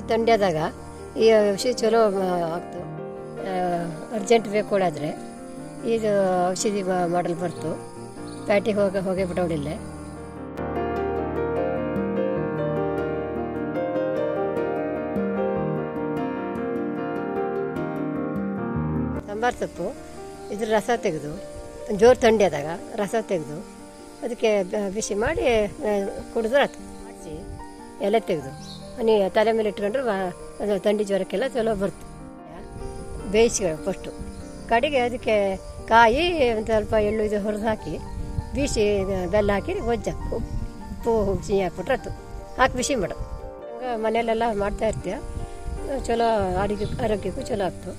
ಥಂಡಿ ಆದಾಗ ಈ ಔಷಧಿ ಚಲೋ ಆಗ್ತು. ಅರ್ಜೆಂಟ್ ಬೇಕು ಕೊಡಾದರೆ ಇದು ಔಷಧಿ ಮಾಡಲು ಬರ್ತು. ಪ್ಯಾಟಿಗೆ ಹೋಗೇ ಬಿಡೋಡಿಲ್ಲ. ಸಾಂಬಾರು ಸೊಪ್ಪು ಇದ್ರ ರಸ ತೆಗೆದು ಜೋರು ಥಂಡಿ ಆದಾಗ ರಸ ತೆಗೆದು ಅದಕ್ಕೆ ಬಿಸಿ ಮಾಡಿ ಕುಡಿದ್ರೆ ಆಯ್ತು. ಮಾಡಿಸಿ ಎಲೆ ತೆಗೆದು ತಲೆ ಮೇಲೆ ಇಟ್ಕೊಂಡ್ರೆ ಅದು ಥಂಡಿ ಜ್ವರಕ್ಕೆಲ್ಲ ಚಲೋ ಬರ್ತು. ಬೇಯಿಸಿ ಫಸ್ಟು ಕಡೆಗೆ ಅದಕ್ಕೆ ಕಾಯಿ ಒಂದು ಸ್ವಲ್ಪ ಎಳ್ಳು ಇದು ಹುರಿದು ಹಾಕಿ ಬೀಸಿ ಬೆಲ್ಲ ಹಾಕಿ ಗೊಜ್ಜಾಕು ಉಪ್ಪು ಸಿಹಿ ಹಾಕ್ಬಿಟ್ರೆ ಆಯ್ತು. ಹಾಕಿ ಬಿಸಿ ಮಾಡು. ಹಂಗೆ ಮನೆಯಲ್ಲೆಲ್ಲ ಮಾಡ್ತಾಯಿರ್ತೀಯ. ಚಲೋ ಆರೋಗ್ಯಕ್ಕೂ ಚಲೋ ಆಗ್ತು.